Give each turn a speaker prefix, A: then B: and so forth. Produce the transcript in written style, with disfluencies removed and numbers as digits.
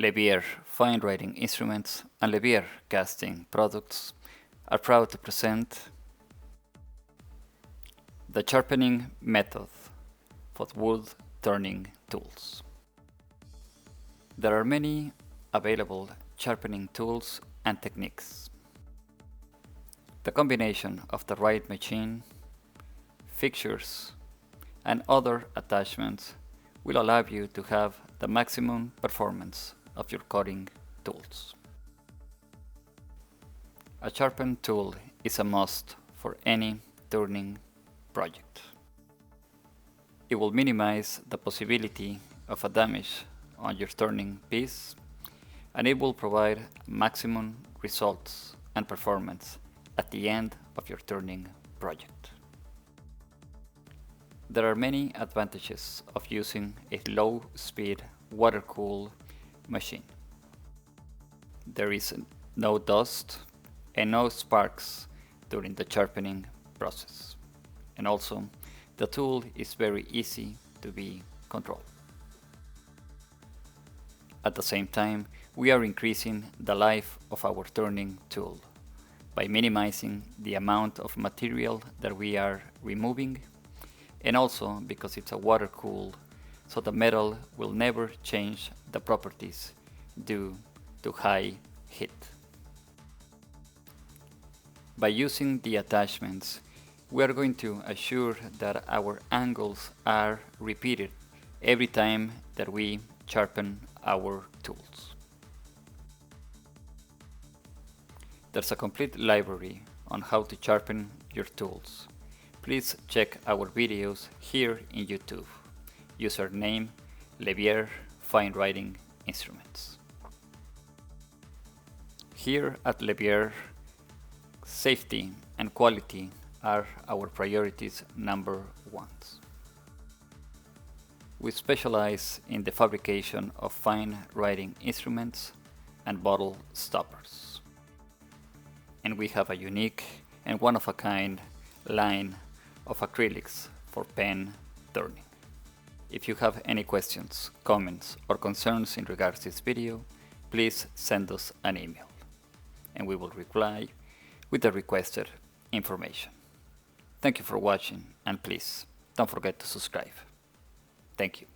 A: Levier fine writing instruments and Levier casting products are proud to present the sharpening method for wood turning tools. There are many available sharpening tools and techniques. The combination of the right machine, fixtures, and other attachments will allow you to have the maximum performance of your cutting tools. A sharpened tool is a must for any turning project. It will minimize the possibility of a damage on your turning piece, and it will provide maximum results and performance at the end of your turning project. There are many advantages of using a low-speed water-cooled machine. There is no dust and no sparks during the sharpening process. And also, the tool is very easy to be controlled. At the same time, we are increasing the life of our turning tool by minimizing the amount of material that we are removing, and also because it's a water cooled, so the metal will never change the properties due to high heat. By using the attachments, we are going to assure that our angles are repeated every time that we sharpen our tools. There's a complete library on how to sharpen your tools. Please check our videos here in YouTube. Username Levier Fine Writing Instruments. Here at Levier, safety and quality are our priorities number ones. We specialize in the fabrication of fine writing instruments and bottle stoppers. And we have a unique and one-of-a-kind line of acrylics for pen turning. If you have any questions, comments, or concerns in regards to this video, please send us an email, and we will reply with the requested information. Thank you for watching, and please don't forget to subscribe. Thank you.